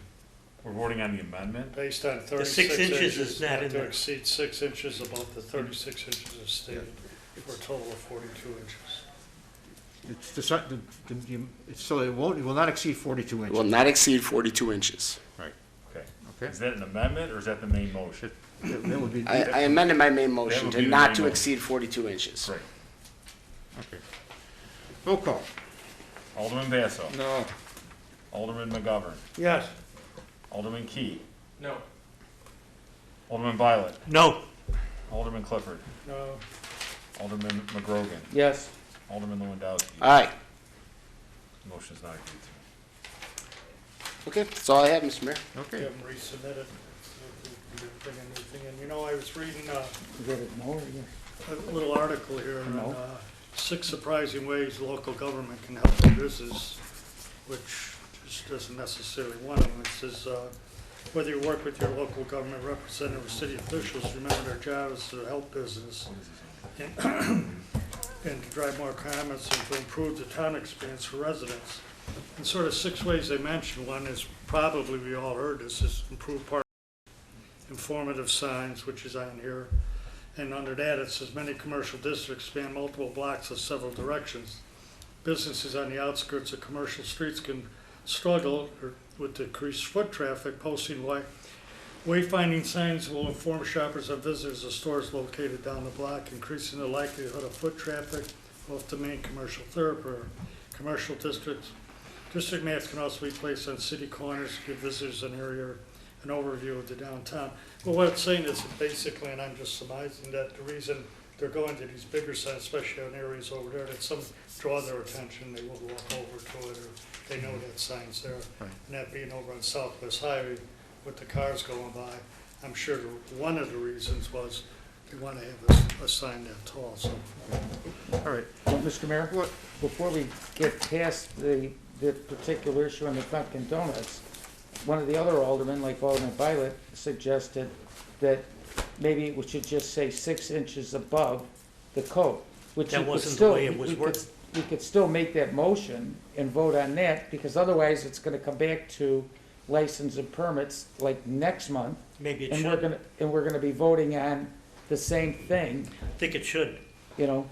We're voting on the amendment? Based on 36 6 inches inches, is not not in to there. exceed 6 inches above the 36 inches of stated, for a total of 42 inches. It's so it will not exceed 42 Will inches. not exceed 42 inches. Okay. Okay? Is that an amendment or is that the main motion? That would be, I amended my main motion would to be the not main to motion. exceed 42 inches. Great. okay. Roll call. Alderman Basso. No. Alderman McGovern. Yes. Alderman Key. No. Alderman Violet. No. Alderman Clifford. No, Alderman McGrogan. Yes, Alderman Lewandowski. Aye. Motion's not agreed to. Okay, that's all I have, Mr. Mayor. Okay. have them resubmitted, bring a new thing in. You know, I was reading you got it, no, or yes? a little article here on No. 6 surprising ways local government can help the business, which just isn't necessarily one of them. It says, whether you work with your local government representative or city officials, remember their job is to help business and and to drive more commerce and to improve the town experience for residents. And sort of 6 ways they mentioned. One is, probably we all heard this, is improve park, informative signs, which is on here, And under that, it says many commercial districts span multiple blocks of several directions. Businesses on the outskirts of commercial streets can struggle with decreased foot traffic. Posting wayfinding signs will inform shoppers and visitors of stores located down the block, increasing the likelihood of foot traffic off the main commercial thoroughfare. Commercial district maps can also be placed on city corners to give visitors an overview of the downtown. Well, what it's saying is basically, and I'm just surmising, that the reason they're going to these bigger signs, especially on areas over there, that some draw their attention, they will walk over to it, or they know that sign's there. Right. And that being over on Southwest Highway with the cars going by, I'm sure one of the reasons was they want to have a sign that tall, so. All right. Mr. Mayor, What? before we get past the particular issue on the Dunkin' Donuts, one of the other aldermen, like Alderman Violet, suggested that maybe we should just say 6 inches above the code, which That you could wasn't the still, way it was worded. we could still make that motion and vote on that, because otherwise it's gonna come back to license and permits like next month. Maybe it And should. we're gonna be voting on the same thing, I think it should. you know?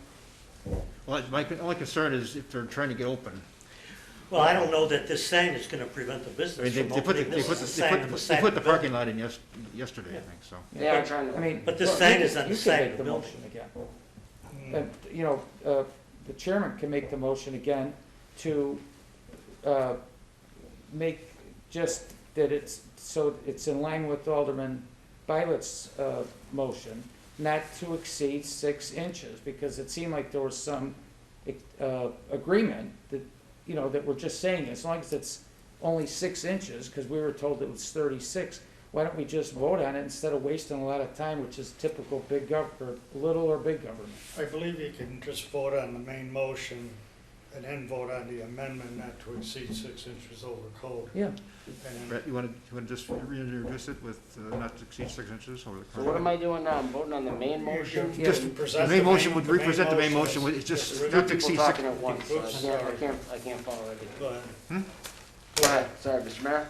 Well, my only concern is if they're trying to get open. Well, I don't know that this sign is gonna prevent the I mean, business they from put the, opening. they This put is a the, sign on the they side put of the the parking building. lot in yesterday, I think, so. Yeah, I'm trying to. I mean, But this well, sign you is can- on the you can side make of the the building. motion again. And, you know, the chairman can make the motion again to make just that it's, so it's in line with Alderman Violet's motion, not to exceed 6 inches, because it seemed like there was some agreement that, you know, that we're just saying, as long as it's only 6 inches, because we were told it was 36, why don't we just vote on it instead of wasting a lot of time, which is typical big or little or big government? I believe you can just vote on the main motion and then vote on the amendment not to exceed 6 inches over code. Yeah. And then, Brett, you want to just reintroduce it with not to exceed 6 inches over the? So what am I doing now? I'm voting on the main motion? you Just, can the present main motion would the main represent the main motion, is- it's just is not to Two people exceed 6. talking at once, so Oops, I can't follow everything. Go ahead. Go ahead, sorry, Mr. Mayor.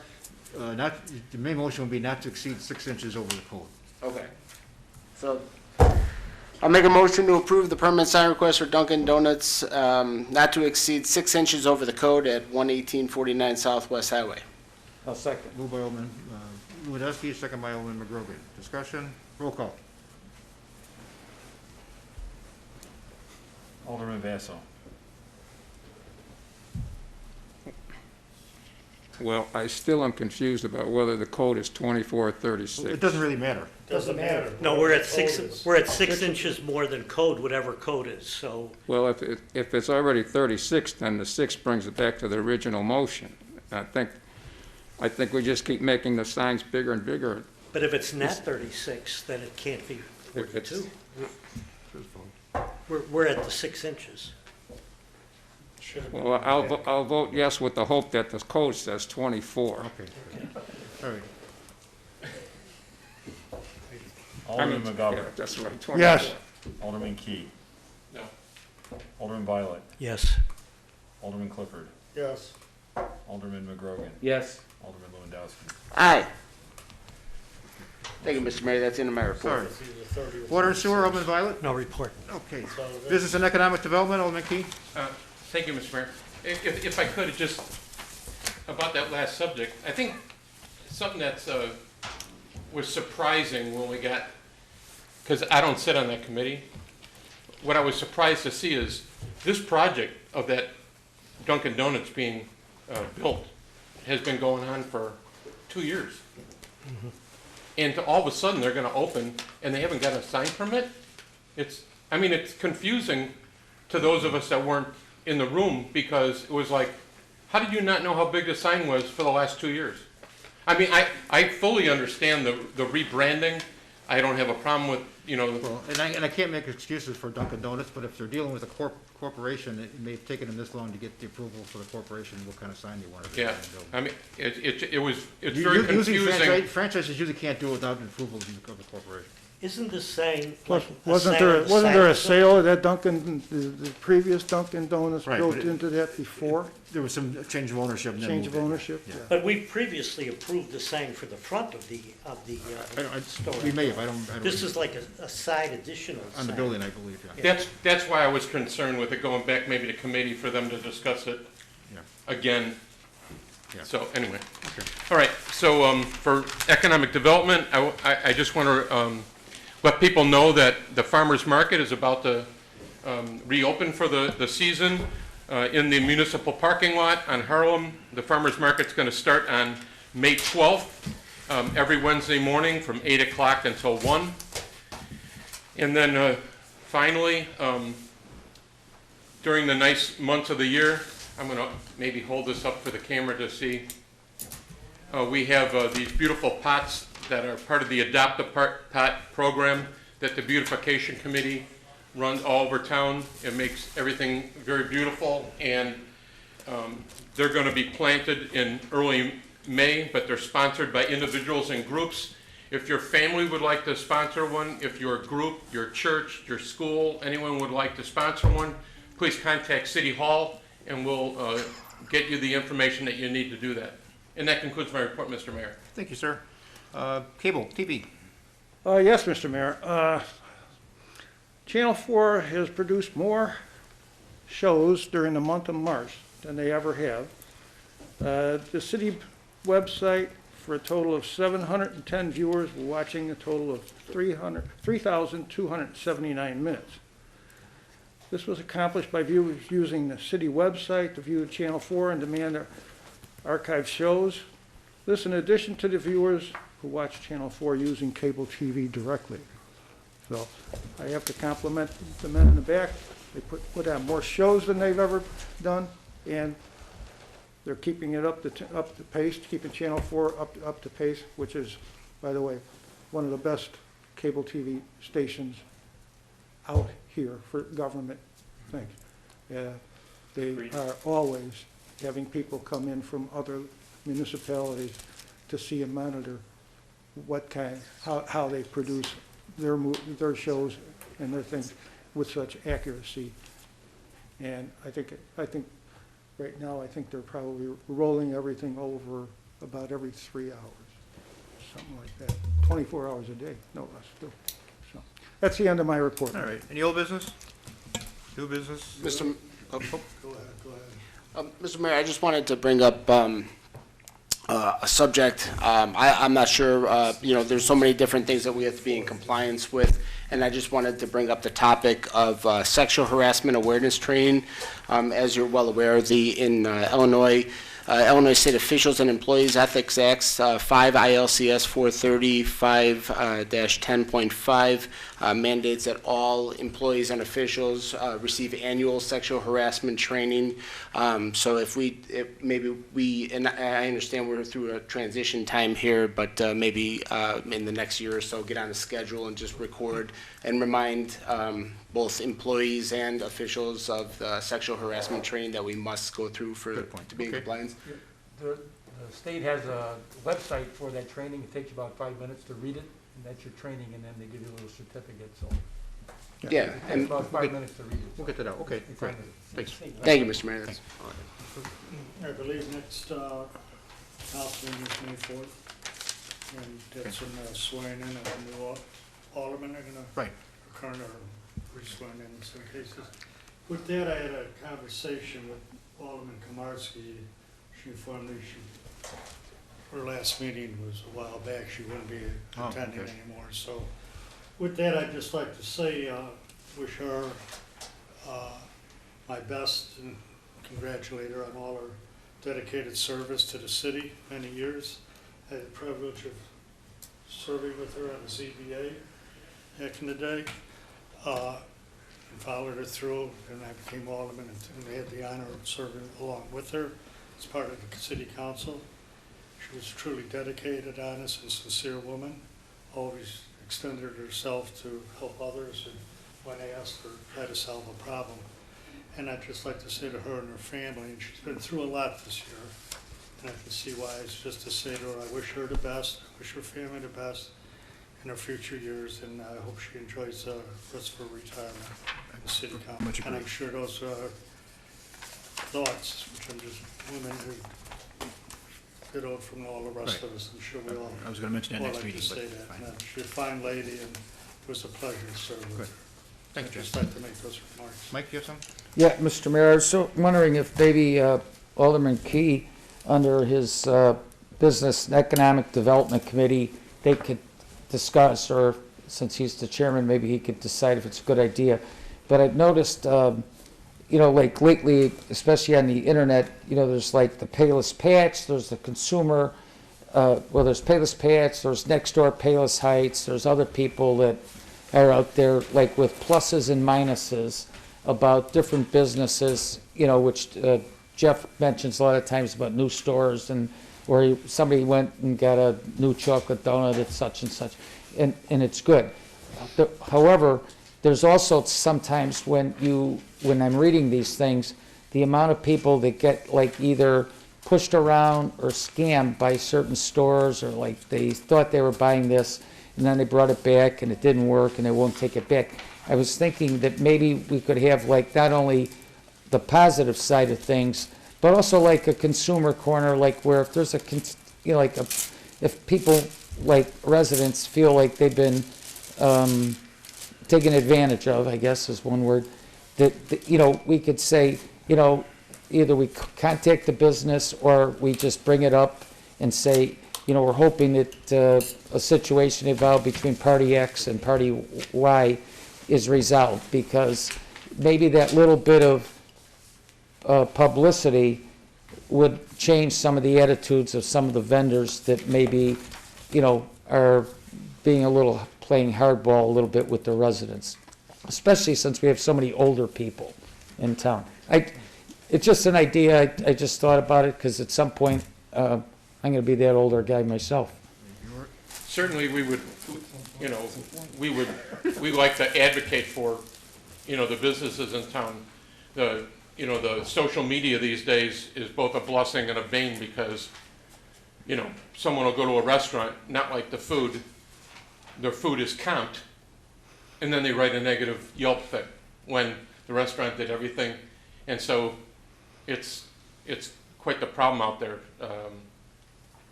Not, the main motion would be not to exceed 6 inches over the code. Okay. So, I'll make a motion to approve the permanent sign request for Dunkin' Donuts, not to exceed 6 inches over the code at 11849 Southwest Highway. I'll second. Moved by Alderman Lewandowski, second by Alderman McGrogan. Discussion, roll call. Alderman Basso. Well, I still am confused about whether the code is 24 or 36. It doesn't really matter. Doesn't matter. No, we're at Code is- 6 inches more than code, whatever code is, so. Well, if it's already 36, then the 6 brings it back to the original motion. I think we just keep making the signs bigger and bigger. But if it's not 36, then it can't be If it's- 42. We're at the 6 inches. Should have been Well, I'll vote yes with the hope that the code says 24. Okay. All right. Alderman Yeah, McGovern. that's right, 24. Yes. Alderman Key. No. Alderman Violet. Yes. Alderman Clifford. Yes. Alderman McGrogan. Yes. Alderman Lewandowski. Aye. Thank you, Mr. Mayor, that's the end of my report. Sorry. It's either 30 or Water and sewer, 36. Alderman Violet? No report. Okay. So that's- Business and Economic Development, Alderman Key? Thank you, Mr. Mayor. If I could, just about that last subject, I think something that's, was surprising when we got, because I don't sit on that committee, what I was surprised to see is this project of that Dunkin' Donuts being built has been going on for 2 years. And all of a sudden, they're gonna open, and they haven't got a sign permit? It's confusing to those of us that weren't in the room, because it was like, how did you not know how big the sign was for the last 2 years? I mean, I fully understand the rebranding. I don't have a problem with, you know, Well, and I can't make excuses for Dunkin' Donuts, but if they're dealing with a corporation, it may have taken them this long to get the approval for the corporation, what kind of sign they wanted to yeah. build. I mean, it's very Usually confusing. franchises usually can't do it without the approval of the corporation. Isn't this saying? Plus, like a wasn't sign there, on the wasn't side there a of the sale of that Dunkin', the previous Dunkin' Donuts Right, built but it- into that before? There was some change of ownership. and then Change of moved it. ownership? Yeah. But we previously approved the sign for the front of the store. We may have, I don't. This is like a side additional On the sign. building, I believe, yeah. That's why I was concerned with it going back maybe to committee for them to discuss it Yeah. again. Yeah. So anyway, all right, so for economic development, I just want to let people know that the farmer's market is about to reopen for the season in the municipal parking lot on Harlem. The farmer's market's going to start on May 12th, every Wednesday morning from 8 o'clock until 1. And then finally, during the nice months of the year, I'm going to maybe hold this up for the camera to see. We have these beautiful pots that are part of the Adopt a Pot program that the Beautification Committee runs all over town. It makes everything very beautiful, and they're going to be planted in early May, but they're sponsored by individuals and groups. If your family would like to sponsor one, if your group, your church, your school, anyone would like to sponsor one, please contact City Hall, and we'll get you the information that you need to do that. And that concludes my report, Mr. Mayor. Thank you, sir. Cable, TV. Yes, Mr. Mayor. Channel 4 has produced more shows during the month of March than they ever have. The city website, for a total of 710 viewers, were watching a total of 3,279 minutes. This was accomplished by viewers using the city website to view Channel 4 and demand archived shows. This in addition to the viewers who watch Channel 4 using cable TV directly. So I have to compliment the men in the back. They put on more shows than they've ever done, and they're keeping it up to pace, keeping Channel 4 up to pace, which is, by the way, one of the best cable TV stations out here for government things. They are always having people come in from other municipalities to see and monitor how they produce their shows and their things with such accuracy. And I think right now, I think they're probably rolling everything over about every 3 hours, something like that, 24 hours a day, no less. Still. So that's the end of my report. All right. Any old business? New business? Mr. Go ahead. Mr. Mayor, I just wanted to bring up a subject. I'm not sure, there's so many different things that we have to be in compliance with, and I just wanted to bring up the topic of sexual harassment awareness training. As you're well aware, in Illinois State Officials and Employees Ethics Acts 5 ILCS 435-10.5 mandates that all employees and officials receive annual sexual harassment training. So maybe we, and I understand we're through a transition time here, but maybe in the next year or so, get on a schedule and just record and remind both employees and officials of the sexual harassment training that we must go through to be in compliance. The state has a website for that training. It takes you about 5 minutes to read it, and that's your training, and then they give you a little certificate, so. Yeah. It takes about 5 minutes to read it. We'll get that out. Okay, It's great. on the- Thanks. Thank you, Mr. Mayor. That's all. I believe next council meeting is May 4th, and that's when swearing in of the new aldermen are gonna Right. occur, or re-swearing in some cases. With that, I had a conversation with Alderman Komarski. She informed me her last meeting was a while back. She wouldn't be attending anymore. So with that, I'd just like to say, wish her my best and congratulate her on all her dedicated service to the city, many years. I had the privilege of serving with her on the ZBA back in the day. And followed her through, and I became alderman, and I had the honor of serving along with her as part of the city council. She was a truly dedicated, honest, and sincere woman, always extended herself to help others and when asked or try to solve a problem. And I'd just like to say to her and her family, and she's been through a lot this year, and I can see why, it's just to say to her, I wish her the best, I wish her family the best, in her future years, and I hope she enjoys the rest of her retirement in the city council. Much And I'm sure those are her thoughts, which I'm just women who ditto from all the rest Right. of us. I'm sure we all I was gonna mention that all next like meeting, to but say that. fine. And, she's a fine lady, and it was a pleasure to serve Good. with her. Thank you, I'd Jeff. just like to make those remarks. Mike, you have something? Yeah, Mr. Mayor, I was so wondering if maybe Alderman Key, under his Business and Economic Development Committee, they could discuss, or since he's the chairman, maybe he could decide if it's a good idea. But I've noticed, like lately, especially on the internet, there's like the Palos Patch, there's the consumer, there's Palos Patch, there's next door Palos Heights, there's other people that are out there like with pluses and minuses about different businesses, which Jeff mentions a lot of times about new stores and where somebody went and got a new chocolate donut at such and such, and it's good. However, there's also sometimes when I'm reading these things, the amount of people that get like either pushed around or scammed by certain stores, or like they thought they were buying this and then they brought it back and it didn't work and they won't take it back. I was thinking that maybe we could have like not only the positive side of things, but also like a consumer corner, like where if there's if people, like residents, feel like they've been taken advantage of, I guess is one word, that we could say, either we contact the business or we just bring it up and say, we're hoping that a situation involved between party X and party Y is resolved, because maybe that little bit of publicity would change some of the attitudes of some of the vendors that maybe, are being playing hardball a little bit with the residents, especially since we have so many older people in town. It's just an idea. I just thought about it because at some point, I'm going to be that older guy myself. Certainly, we would, we like to advocate for, the businesses in town. The social media these days is both a blessing and a bane, because, someone will go to a restaurant, not like the food, their food is comped, and then they write a negative Yelp thing when the restaurant did everything. And so it's quite the problem out there.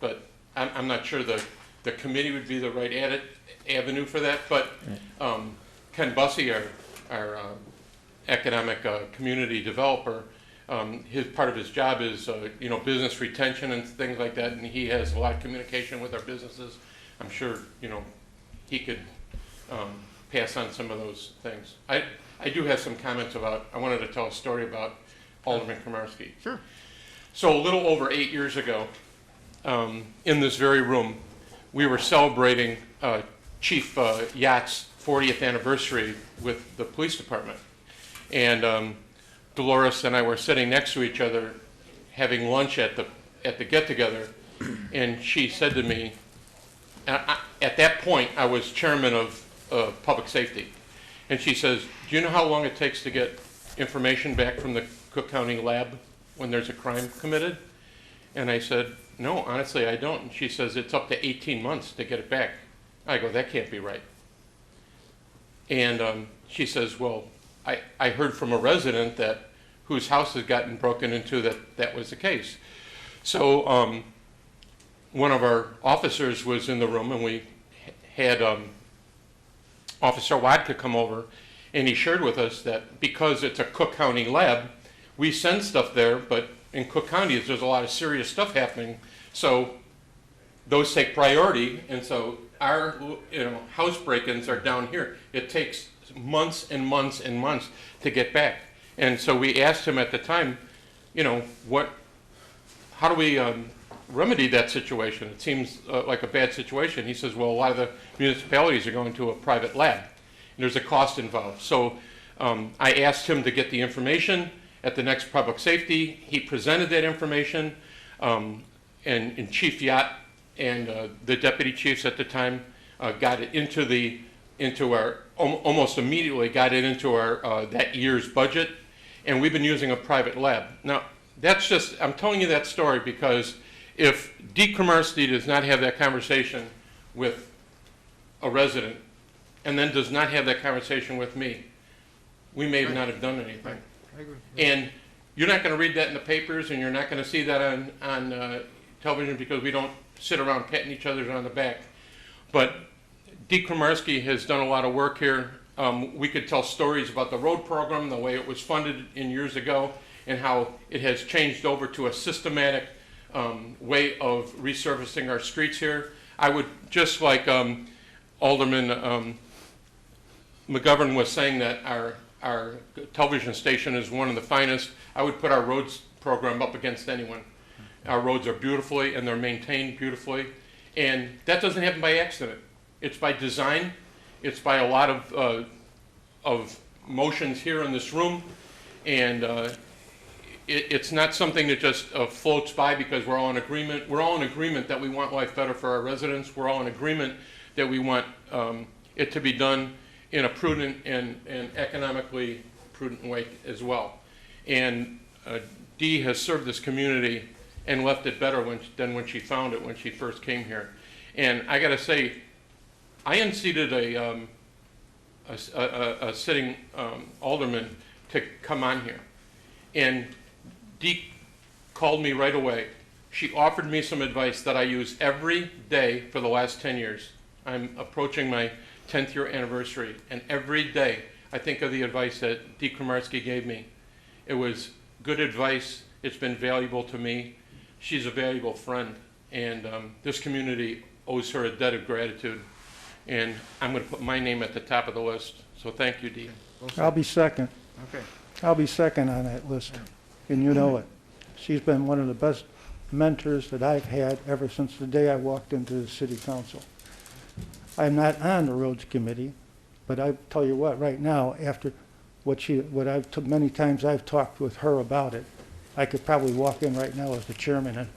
But I'm not sure the committee would be the right avenue for that. But Ken Bussey, our economic community developer, part of his job is business retention and things like that, and he has a lot of communication with our businesses. I'm sure he could pass on some of those things. I do have some comments about. I wanted to tell a story about Alderman Komarski. Sure. So a little over 8 years ago, in this very room, we were celebrating Chief Yacht's 40th anniversary with the police department. And Dolores and I were sitting next to each other having lunch at the get-together, and she said to me, at that point I was chairman of public safety, and she says, do you know how long it takes to get information back from the Cook County lab when there's a crime committed? And I said, no, honestly, I don't. And she says, it's up to 18 months to get it back. I go, that can't be right. And she says, well, I heard from a resident whose house had gotten broken into that was the case. So one of our officers was in the room, and we had Officer Wadka come over, and he shared with us that because it's a Cook County lab, we send stuff there, but in Cook County there's a lot of serious stuff happening, so those take priority, and so our house break-ins are down here. It takes months and months and months to get back. And so we asked him at the time, how do we remedy that situation? It seems like a bad situation. He says, well, a lot of the municipalities are going to a private lab, and there's a cost involved. So I asked him to get the information at the next public safety. He presented that information, and Chief Yacht and the deputy chiefs at the time got it into our almost immediately got it into our that year's budget, and we've been using a private lab. Now, that's just, I'm telling you that story because if Deke Komarski does not have that conversation with a resident and then does not have that conversation with me, we may not have done anything. I agree. And you're not going to read that in the papers, and you're not going to see that on television because we don't sit around patting each other on the back. But Dee Kramarski has done a lot of work here. We could tell stories about the road program, the way it was funded in years ago, and how it has changed over to a systematic way of resurfacing our streets here. I would just like Alderman McGovern was saying that our television station is one of the finest. I would put our roads program up against anyone. Our roads are beautifully and they're maintained beautifully. And that doesn't happen by accident. It's by design. It's by a lot of motions here in this room. And it's not something that just floats by because we're all in agreement. We're all in agreement that we want life better for our residents. We're all in agreement that we want it to be done in a prudent and economically prudent way as well. And Dee has served this community and left it better than when she found it when she first came here. And I got to say, I unseated a sitting alderman to come on here. And Dee called me right away. She offered me some advice that I use every day for the last 10 years. I'm approaching my 10th year anniversary, and every day I think of the advice that Dee Kramarski gave me. It was good advice. It's been valuable to me. She's a valuable friend, and this community owes her a debt of gratitude. And I'm going to put my name at the top of the list. So thank you, Dee. I'll be second. Okay. I'll be second on that list, and you know it. She's been one of the best mentors that I've had ever since the day I walked into the city council. I'm not on the roads committee, but I tell you what, right now, after many times I've talked with her about it, I could probably walk in right now as the chairman and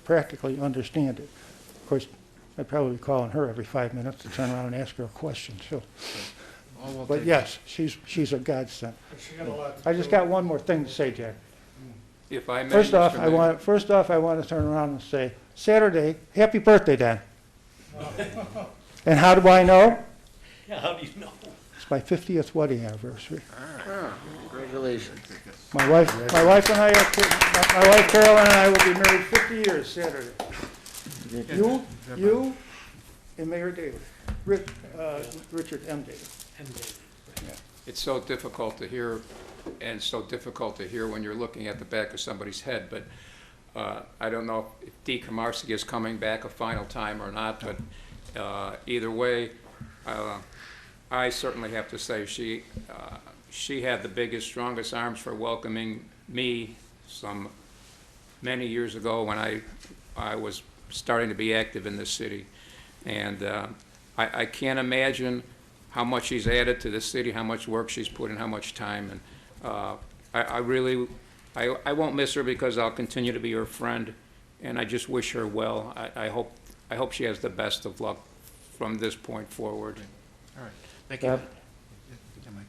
practically understand it. Of course, I'd probably be calling her every 5 minutes to turn around and ask her a question, so. But yes, she's a godsend. I just got one more thing to say, Jack. If I may, First off, Mr. I want to turn around and say, Saturday, happy birthday, Dan. And how do I know? Yeah, how do you know? It's my 50th wedding anniversary. Congratulations. My wife Carolyn and I will be married 50 years Saturday. You and Mayor David, Richard M. Davis. It's so difficult to hear, and so difficult to hear when you're looking at the back of somebody's head, but I don't know if Dee Kramarski is coming back a final time or not, but either way, I certainly have to say she had the biggest, strongest arms for welcoming me many years ago when I was starting to be active in this city. And I can't imagine how much she's added to the city, how much work she's put in, how much time. And I won't miss her because I'll continue to be her friend, and I just wish her well. I hope she has the best of luck from this point forward. All right. Thank you.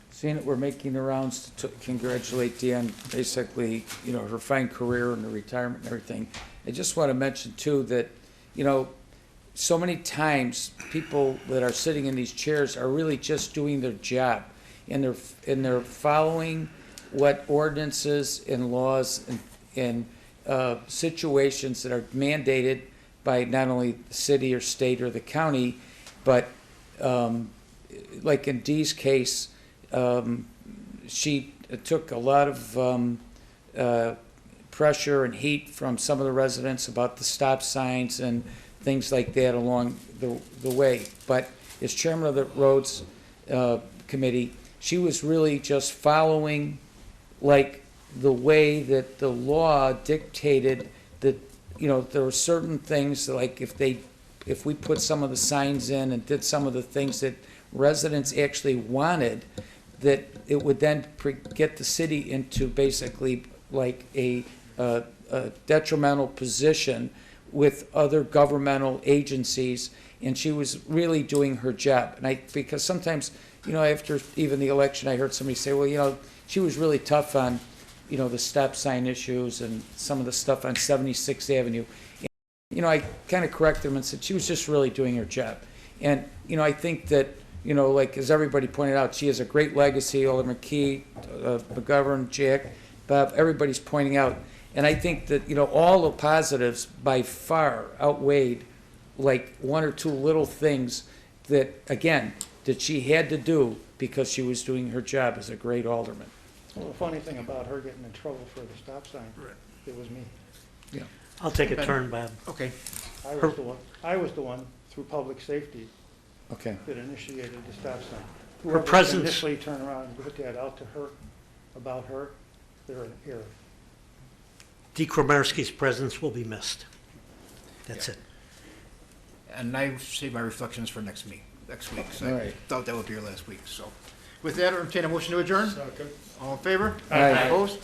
Seeing that we're making the rounds to congratulate Dee on basically, her fine career and the retirement and everything, I just want to mention too that, so many times people that are sitting in these chairs are really just doing their job, and they're following what ordinances and laws and situations that are mandated by not only the city or state or the county, but like in Dee's case, she took a lot of pressure and heat from some of the residents about the stop signs and things like that along the way. But as chairman of the roads committee, she was really just following like the way that the law dictated that, there were certain things like if we put some of the signs in and did some of the things that residents actually wanted, that it would then get the city into basically like a detrimental position with other governmental agencies, and she was really doing her job. And because sometimes, after even the election, I heard somebody say, well, she was really tough on, the stop sign issues and some of the stuff on 76th Avenue. And, I kind of corrected them and said she was just really doing her job. And, you know, I think that, you know, like, as everybody pointed out, she has a great legacy, Alderman McKee, McGovern, Jack, Bob, everybody's pointing out. And I think that, you know, all the positives by far outweighed like one or two little things that, again, that she had to do because she was doing her job as a great alderman. Well, the funny thing about her getting in trouble for the stop sign, it was me. Yeah. I'll take a turn, Bob. Okay. I was the one through public safety Okay. that initiated the stop sign. Her Whoever presence- initially turned around and put that out to her, about her, they're in error. Dee Kromarski's presence will be missed. That's it. And I save my reflections for next week, so All I right. thought that would be your last week, so. With that, I'll entertain a motion to adjourn. All in favor? Aye. Opposed?